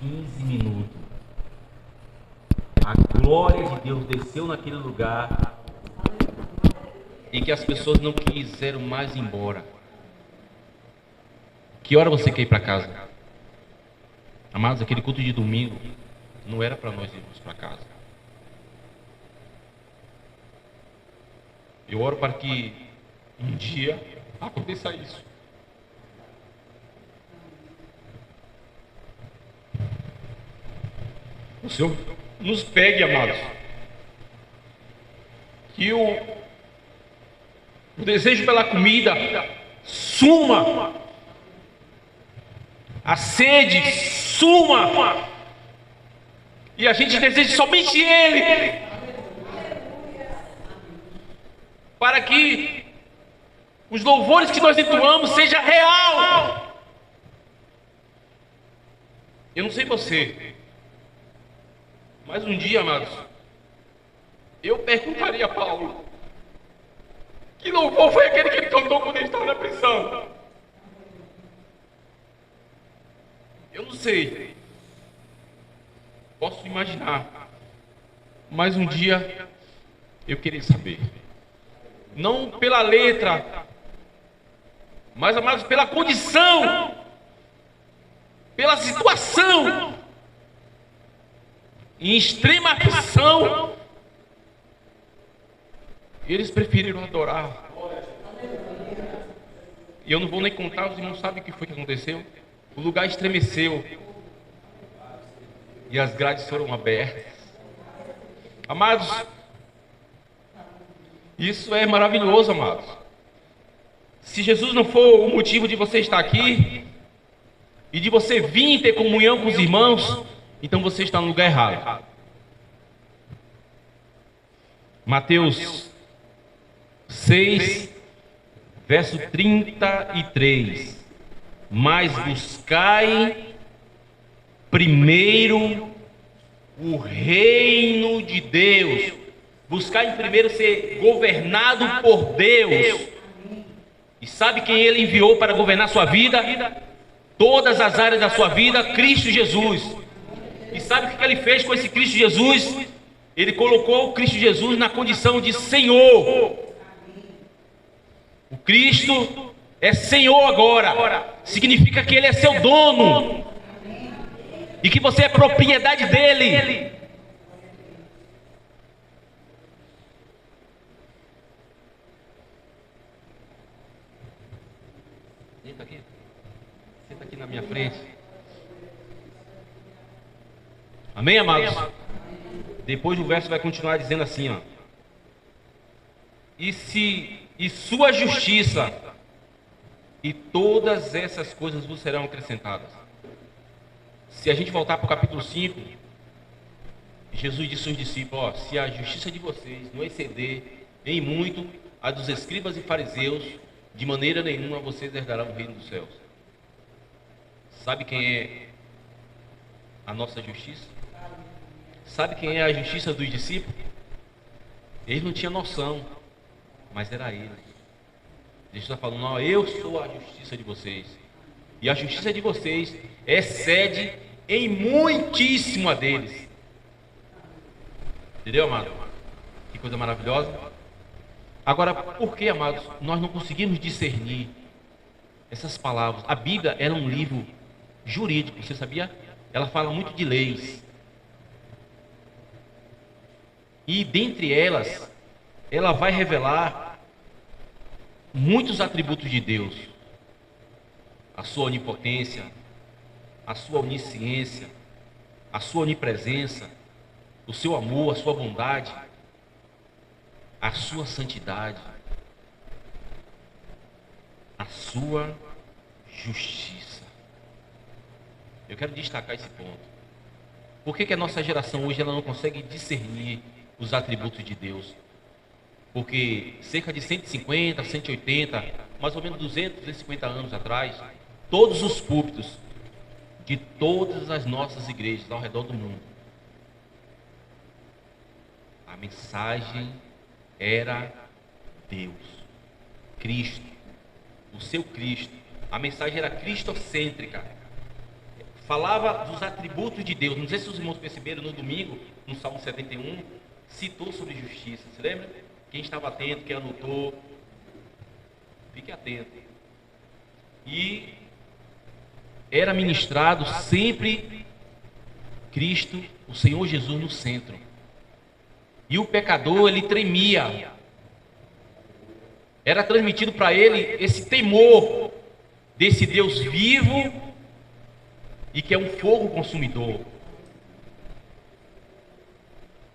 15 minutos, a glória de Deus desceu naquele lugar e que as pessoas não quiseram mais ir embora. Que hora você quer ir para casa? Amados, aquele culto de domingo não era para nós irmos para casa. Eu oro para que um dia aconteça isso. O Senhor nos pegue, amados. Que o desejo pela comida suma. A sede suma. E a gente deseja somente Ele. Para que os louvores que nós entoamos seja real. Eu não sei você, mas um dia, amados, eu perguntaria a Paulo: que louvor foi aquele que ele cantou quando ele estava na prisão? Eu não sei. Posso imaginar. Mas um dia eu queria saber. Não pela letra, mas, amados, pela condição, pela situação, em extrema aflição, eles preferiram adorar. E eu não vou nem contar, os irmãos sabem o que foi que aconteceu. O lugar estremeceu e as grades foram abertas. Amados, isso é maravilhoso, amados. Se Jesus não for o motivo de você estar aqui e de você vir ter comunhão com os irmãos, então você está no lugar errado. Mateus 6, verso 33. Mas buscai primeiro o reino de Deus. Buscai primeiro ser governado por Deus. E sabe quem Ele enviou para governar sua vida? Todas as áreas da sua vida, Cristo Jesus. E sabe o que Ele fez com esse Cristo Jesus? Ele colocou o Cristo Jesus na condição de Senhor. O Cristo é Senhor agora. Significa que Ele é seu dono. E que você é propriedade dEle. Senta aqui na minha frente. Amém, amados? Depois o verso vai continuar dizendo assim, ó. E sua justiça, e todas essas coisas vos serão acrescentadas. Se a gente voltar para o capítulo 5, Jesus disse aos discípulos: ó, se a justiça de vocês não exceder em muito a dos escribas e fariseus, de maneira nenhuma vocês herdarão o reino dos céus. Sabe quem é a nossa justiça? Sabe quem é a justiça dos discípulos? Eles não tinham noção, mas era Ele. Jesus está falando: ó, eu sou a justiça de vocês. E a justiça de vocês excede em muitíssimo a deles. Entendeu, amado? Que coisa maravilhosa. Agora, por que, amados, nós não conseguimos discernir essas palavras? A Bíblia é um livro jurídico, você sabia? Ela fala muito de leis. E dentre elas, ela vai revelar muitos atributos de Deus. A sua onipotência, a sua onisciência, a sua onipresença, o seu amor, a sua bondade, a sua santidade, a sua justiça. Eu quero destacar esse ponto. Por que a nossa geração hoje ela não consegue discernir os atributos de Deus? Porque cerca de 150, 180, mais ou menos 200, 250 anos atrás, todos os púlpitos de todas as nossas igrejas ao redor do mundo, a mensagem era Deus, Cristo, o seu Cristo. A mensagem era cristocêntrica. falava dos atributos de Deus. Não sei se os irmãos perceberam no domingo, no Salmo 71, citou sobre justiça. Você lembra? Quem estava atento, quem anotou, fique atento. E era ministrado sempre Cristo, o Senhor Jesus no centro. E o pecador, ele tremia. Era transmitido para ele esse temor desse Deus vivo e que é um fogo consumidor.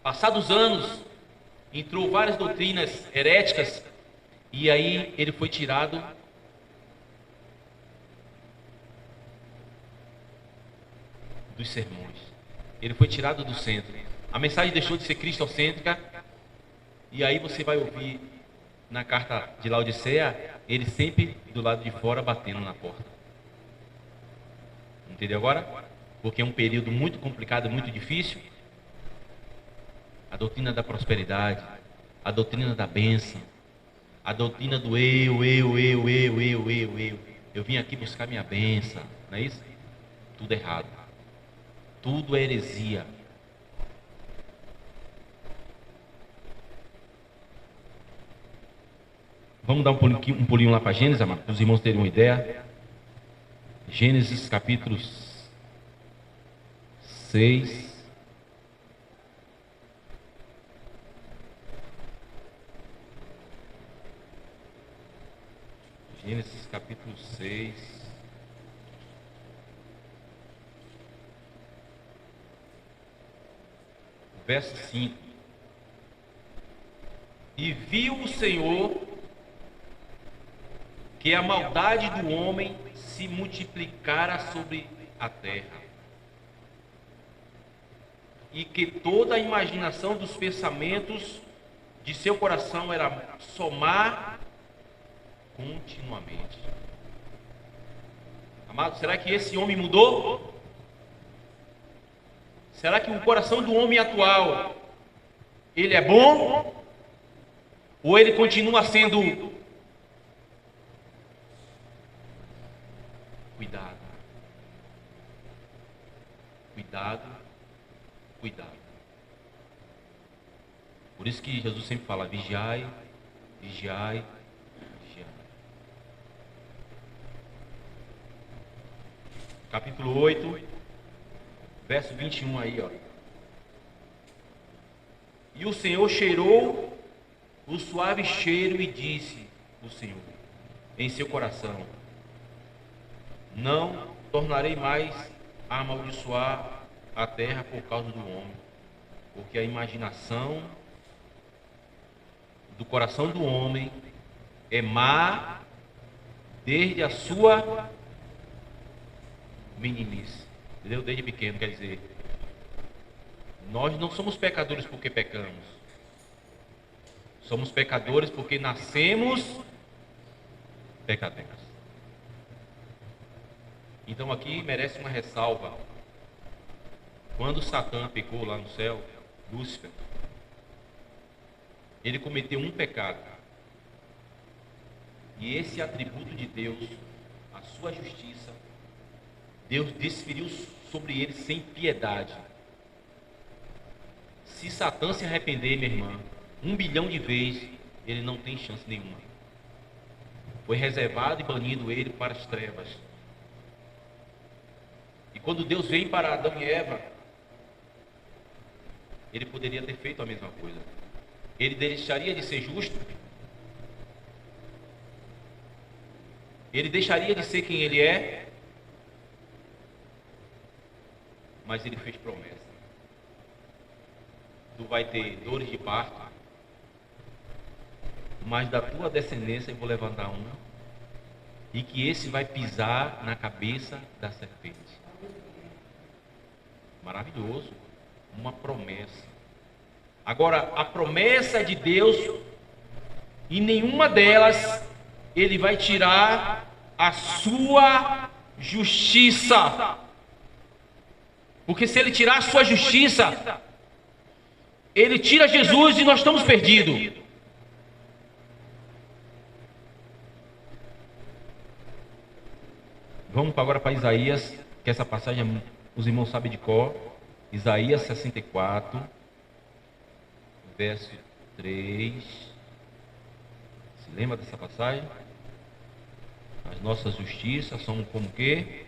Passados anos, entrou várias doutrinas heréticas e aí ele foi tirado dos sermões. Ele foi tirado do centro. A mensagem deixou de ser cristocêntrica e aí você vai ouvir na carta de Laodiceia, ele sempre do lado de fora batendo na porta. Entendeu agora? Porque é um período muito complicado, muito difícil. A doutrina da prosperidade, a doutrina da bênção, a doutrina do eu. Eu vim aqui buscar minha bênção, não é isso? Tudo errado. Tudo é heresia. Vamos dar um pulinho lá para Gênesis, amado, para os irmãos terem uma ideia. Gênesis capítulo 6. Gênesis capítulo 6. Verso 5. E viu o Senhor que a maldade do homem se multiplicara sobre a terra, e que toda a imaginação dos pensamentos de seu coração era somar continuamente. Amado, será que esse homem mudou? Será que o coração do homem atual, ele é bom? Ou ele continua sendo... Cuidado. Cuidado. Cuidado. Por isso que Jesus sempre fala, vigiai, vigiai, vigiai. Capítulo 8, verso 21 aí, ó. E o Senhor cheirou o suave cheiro e disse o Senhor em seu coração: não tornarei mais a amaldiçoar a terra por causa do homem, porque a imaginação do coração do homem é má desde a sua meninice. Entendeu? Desde pequeno, quer dizer, nós não somos pecadores porque pecamos. Somos pecadores porque nascemos pecadores. Então aqui merece uma ressalva. Quando Satã pecou lá no céu, Lúcifer, ele cometeu um pecado. E esse atributo de Deus, a sua justiça, Deus desferiu sobre ele sem piedade. Se Satã se arrepender, minha irmã, 1 bilhão de vezes, ele não tem chance nenhuma. Foi reservado e banido ele para as trevas. E quando Deus veio para Adão e Eva, ele poderia ter feito a mesma coisa. Ele deixaria de ser justo? Ele deixaria de ser quem ele é? Mas ele fez promessa. Tu vai ter dores de parto, mas da tua descendência eu vou levantar um, e que esse vai pisar na cabeça da serpente. Maravilhoso, uma promessa. Agora, a promessa de Deus, em nenhuma delas ele vai tirar a sua justiça. Porque se ele tirar a sua justiça, ele tira Jesus e nós estamos perdidos. Vamos agora para Isaías que essa passagem os irmãos sabem de cor. Isaías 64, verso 3. Se lembra dessa passagem? As nossas justiças são como que?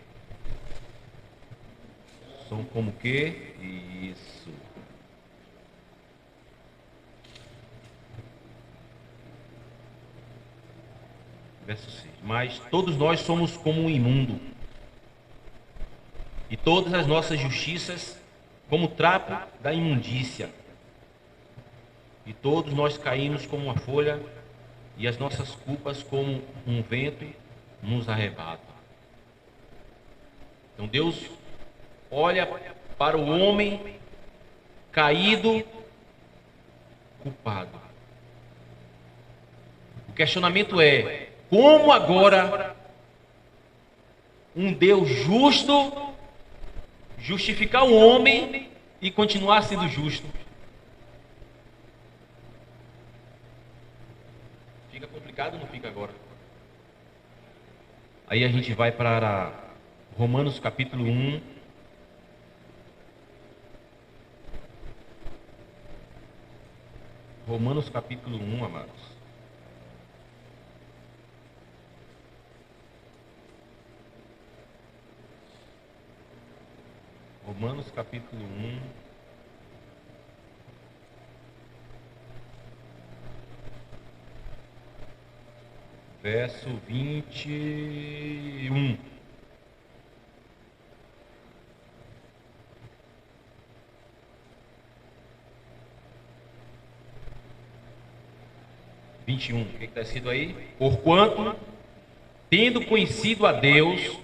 São como que? Isso. Verso 6. Mas todos nós somos como um imundo, e todas as nossas justiças como trapo da imundícia. E todos nós caímos como uma folha, e as nossas culpas como um vento nos arrebata. Então Deus olha para o homem caído, culpado. O questionamento é: como agora um Deus justo justificar o homem e continuar sendo justo? Fica complicado ou não fica agora? Aí a gente vai para Romanos capítulo 1. Romanos capítulo 1, amados. Romanos capítulo 1. Verso 21. O que está escrito aí? Porquanto, tendo conhecido a Deus,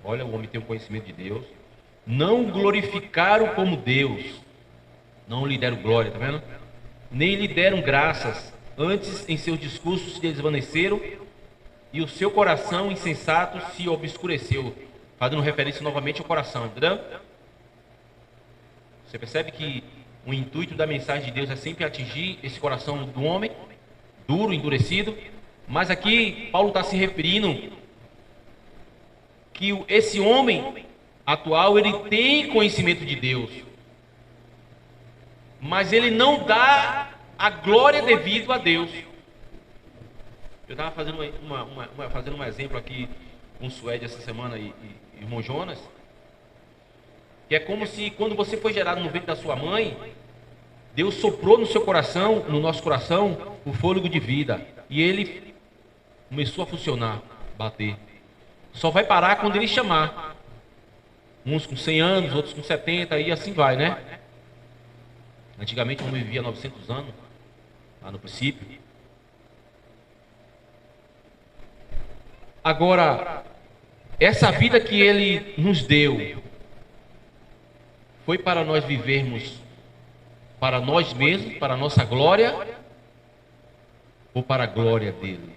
olha, o homem tem o conhecimento de Deus, não o glorificaram como Deus, não lhe deram glória, tá vendo? Nem lhe deram graças, antes em seus discursos se desvaneceram, e o seu coração insensato se obscureceu, fazendo referência novamente ao coração, entendeu? Você percebe que o intuito da mensagem de Deus é sempre atingir esse coração do homem, duro, endurecido, mas aqui Paulo está se referindo que esse homem atual, ele tem conhecimento de Deus, mas ele não dá a glória devida a Deus. Eu estava fazendo fazendo um exemplo aqui com o Suede essa semana e irmão Jonas, que é como se quando você foi gerado no ventre da sua mãe, Deus soprou no seu coração, no nosso coração, o fôlego de vida, e ele começou a funcionar, bater. Só vai parar quando ele chamar. Uns com 100 anos, outros com 70, e assim vai, né? Antigamente o homem vivia 900 anos, lá no princípio. Agora, essa vida que ele nos deu, foi para nós vivermos para nós mesmos, para a nossa glória, ou para a glória dele?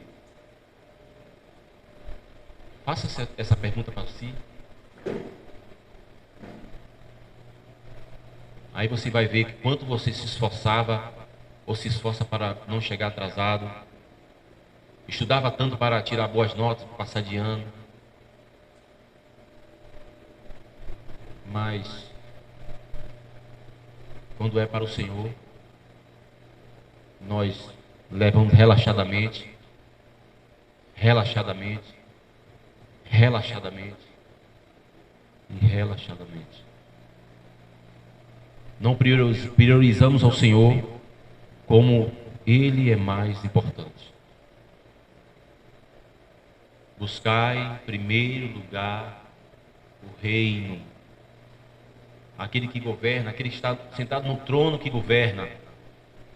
Faça essa pergunta para si. Aí você vai ver que quanto você se esforçava, ou se esforça para não chegar atrasado, estudava tanto para tirar boas notas, para passar de ano, mas quando é para o Senhor, nós levamos relaxadamente, relaxadamente, relaxadamente e relaxadamente. Não priorizamos ao Senhor como Ele é mais importante. Buscai em primeiro lugar o reino, aquele que governa, aquele que está sentado no trono que governa,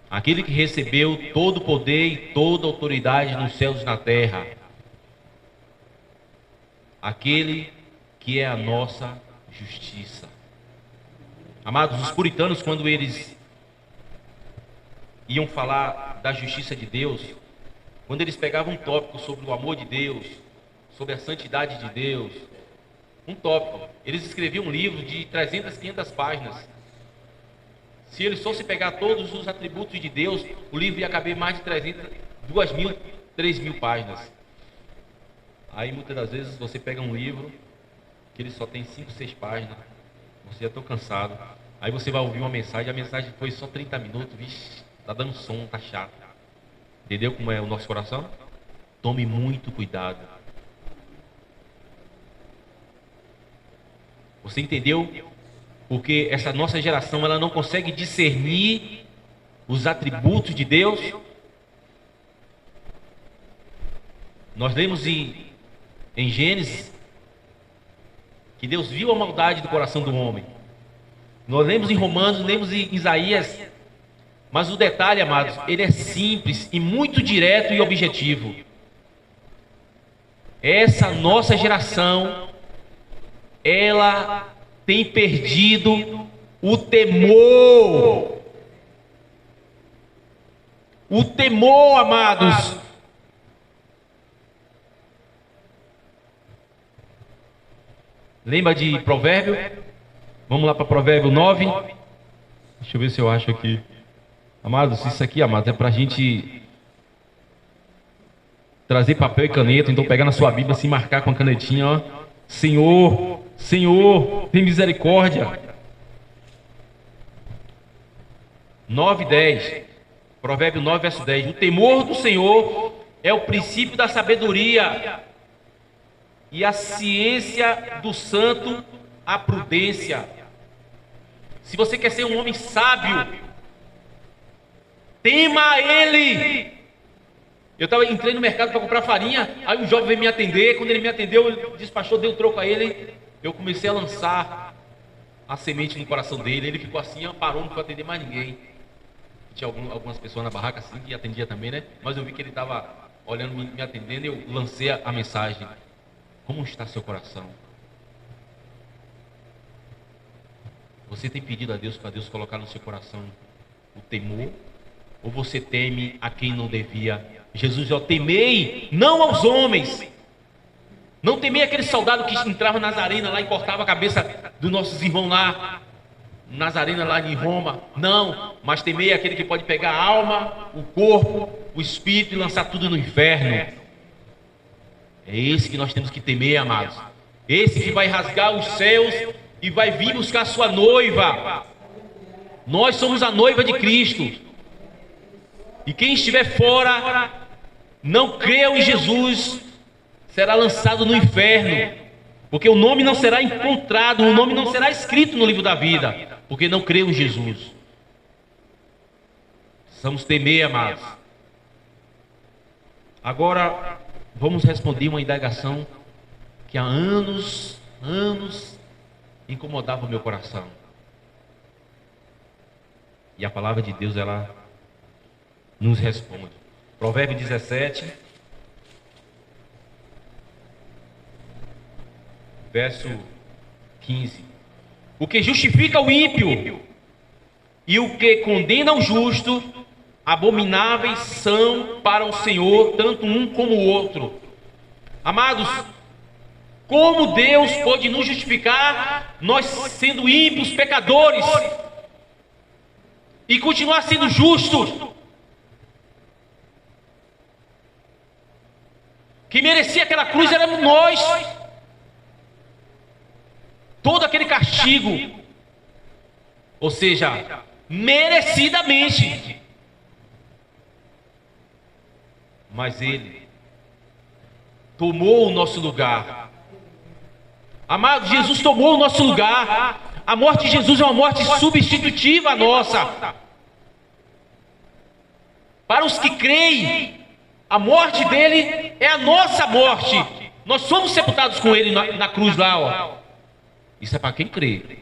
aquele que recebeu todo o poder e toda a autoridade nos céus e na terra, aquele que é a nossa justiça. Amados, os puritanos, quando eles iam falar da justiça de Deus, quando eles pegavam um tópico sobre o amor de Deus, sobre a santidade de Deus, um tópico, eles escreviam um livro de 300, 500 páginas. Se eles fossem pegar todos os atributos de Deus, o livro ia caber mais de 300, 2.000, 3.000 páginas. Aí muitas das vezes você pega um livro que ele só tem 5, 6 páginas. Você já está cansado. Aí você vai ouvir uma mensagem, a mensagem foi só 30 minutos. Vixe, tá dando som, tá chato. Entendeu como é o nosso coração? Tome muito cuidado. Você entendeu? Porque essa nossa geração, ela não consegue discernir os atributos de Deus. Nós lemos em Gênesis que Deus viu a maldade do coração do homem. Nós lemos em Romanos, lemos em Isaías. Mas o detalhe, amados, ele é simples e muito direto e objetivo. Essa nossa geração, ela tem perdido o temor. O temor, amados. Lembra de Provérbio? Vamos lá para Provérbio 9. Deixa eu ver se eu acho aqui. Amados, isso aqui, amados, é para a gente trazer papel e caneta. Então pegar na sua Bíblia, assim, marcar com a canetinha, ó. Senhor, Senhor, tem misericórdia. 9:10. Provérbio 9, verso 10. O temor do Senhor é o princípio da sabedoria, e a ciência do santo, a prudência. Se você quer ser um homem sábio, tema a Ele. Eu entrei no mercado para comprar farinha, aí um jovem veio me atender. Quando ele me atendeu, ele despachou, deu um troco a ele. Eu comecei a lançar a semente no coração dele. Ele ficou assim, parou, não foi atender mais ninguém. Tinha algumas pessoas na barraca assim que atendia também, né? Mas eu vi que ele estava olhando, me atendendo, e eu lancei a mensagem. Como está seu coração? Você tem pedido a Deus para Deus colocar no seu coração o temor? Ou você teme a quem não devia? Jesus, eu temei não aos homens. Não temei aquele soldado que entrava nas arenas lá e cortava a cabeça dos nossos irmãos lá nas arenas lá em Roma. Não, mas temei aquele que pode pegar a alma, o corpo, o espírito e lançar tudo no inferno. É esse que nós temos que temer, amados. Esse que vai rasgar os céus e vai vir buscar a sua noiva. Nós somos a noiva de Cristo. E quem estiver fora, não creu em Jesus, será lançado no inferno. Porque o nome não será encontrado, o nome não será escrito no livro da vida, porque não creu em Jesus. Precisamos temer, amados. Agora, vamos responder uma indagação que há anos incomodava o meu coração. E a palavra de Deus, ela nos responde. Provérbio 17, verso 15. O que justifica o ímpio e o que condena o justo, abomináveis são para o Senhor, tanto um como o outro. Amados, como Deus pode nos justificar, nós sendo ímpios, pecadores, e continuar sendo justos? Que merecia aquela cruz éramos nós. Todo aquele castigo, ou seja, merecidamente. Mas Ele tomou o nosso lugar. Amado, Jesus tomou o nosso lugar. A morte de Jesus é uma morte substitutiva à nossa. Para os que creem, a morte dele é a nossa morte. Nós somos sepultados com ele na cruz lá, ó. Isso é para quem crê.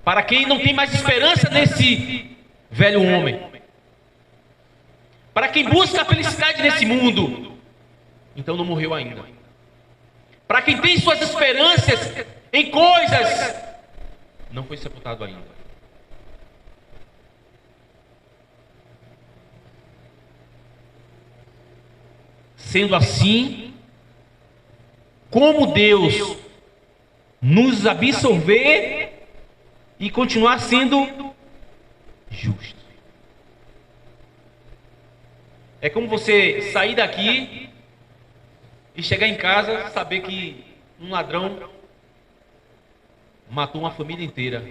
Para quem não tem mais esperança nesse velho homem. Para quem busca a felicidade nesse mundo, então não morreu ainda. Para quem tem suas esperanças em coisas, não foi sepultado ainda. Sendo assim, como Deus nos absorver e continuar sendo justo? É como você sair daqui e chegar em casa, saber que um ladrão matou uma família inteira.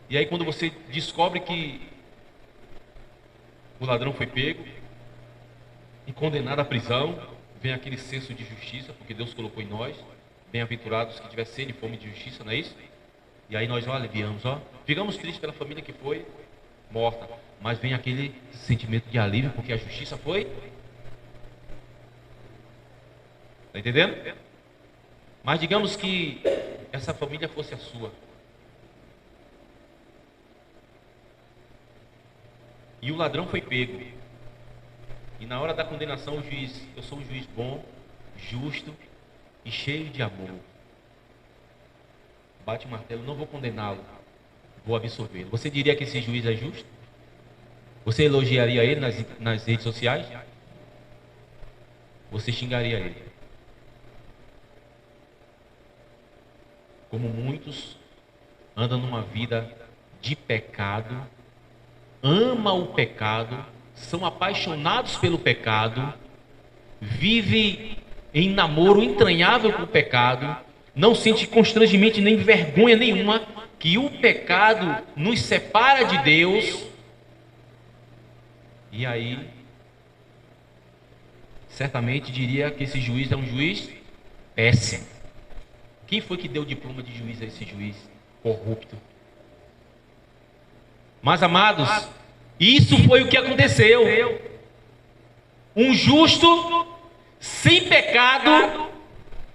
E aí quando você descobre que o ladrão foi pego e condenado à prisão, vem aquele senso de justiça, porque Deus colocou em nós, bem-aventurados que tiver sede e fome de justiça, não é isso? E aí nós, aliviamos, ficamos tristes pela família que foi morta, mas vem aquele sentimento de alívio, porque a justiça foi. Está entendendo? Mas digamos que essa família fosse a sua. E o ladrão foi pego. E na hora da condenação o juiz, eu sou um juiz bom, justo e cheio de amor. Bate o martelo, não vou condená-lo, vou absolvê-lo. Você diria que esse juiz é justo? Você elogiaria ele nas redes sociais? Você xingaria ele? Como muitos andam numa vida de pecado, amam o pecado, são apaixonados pelo pecado, vivem em namoro entranhável com o pecado, não sente constrangimento nem vergonha nenhuma, que o pecado nos separa de Deus. E aí, certamente diria que esse juiz é um juiz péssimo. Quem foi que deu o diploma de juiz a esse juiz corrupto? Mas, amados, isso foi o que aconteceu. Um justo, sem pecado,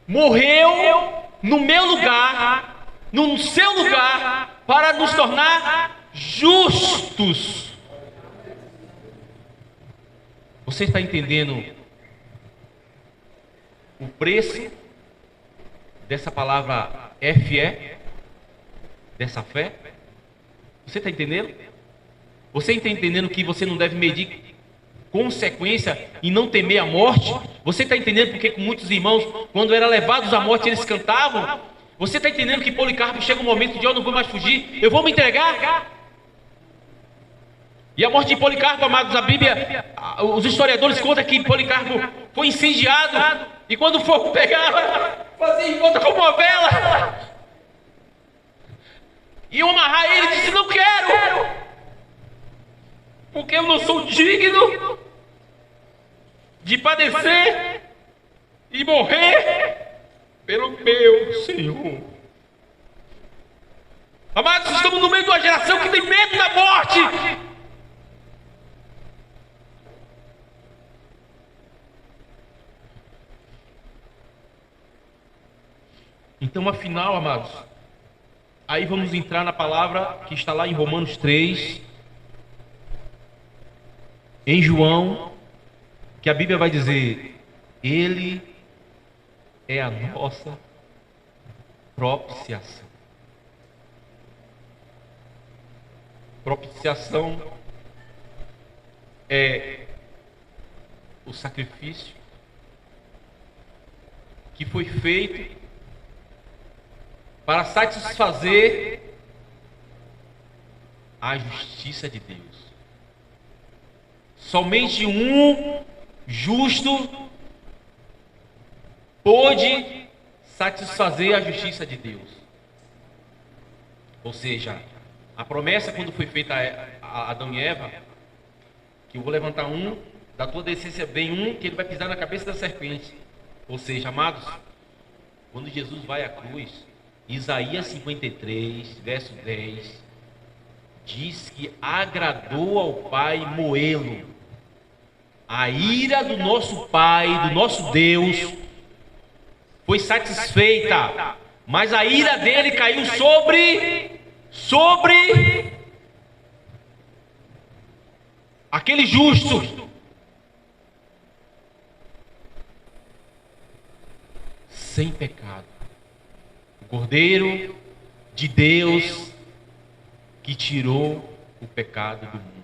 morreu no meu lugar, no seu lugar, para nos tornar justos. Você está entendendo o preço dessa palavra fé, dessa fé? Você está entendendo? Você está entendendo que você não deve medir consequência e não temer a morte? Você está entendendo porque com muitos irmãos, quando eram levados à morte, eles cantavam? Você está entendendo que Policarpo chega um momento de eu não vou mais fugir, eu vou me entregar? E a morte de Policarpo, amados, a Bíblia, os historiadores contam que Policarpo foi incendiado, e quando o fogo pegava, fazia em volta como uma vela. Iam amarrar ele e disse: não quero, porque eu não sou digno de padecer e morrer pelo meu Senhor. Amados, estamos no meio de uma geração que tem medo da morte. Então, afinal, amados, aí vamos entrar na palavra que está lá em Romanos 3, em João, que a Bíblia vai dizer: Ele é a nossa propiciação. Propiciação é o sacrifício que foi feito para satisfazer a justiça de Deus. Somente um justo pôde satisfazer a justiça de Deus. Ou seja, a promessa quando foi feita a Adão e Eva, que eu vou levantar um, da tua descendência vem um, que ele vai pisar na cabeça da serpente. Ou seja, amados, quando Jesus vai à cruz, Isaías 53, verso 10, diz que agradou ao Pai moê-lo. A ira do nosso Pai, do nosso Deus, foi satisfeita, mas a ira dele caiu sobre aquele justo. Sem pecado. O Cordeiro de Deus que tirou o pecado do mundo.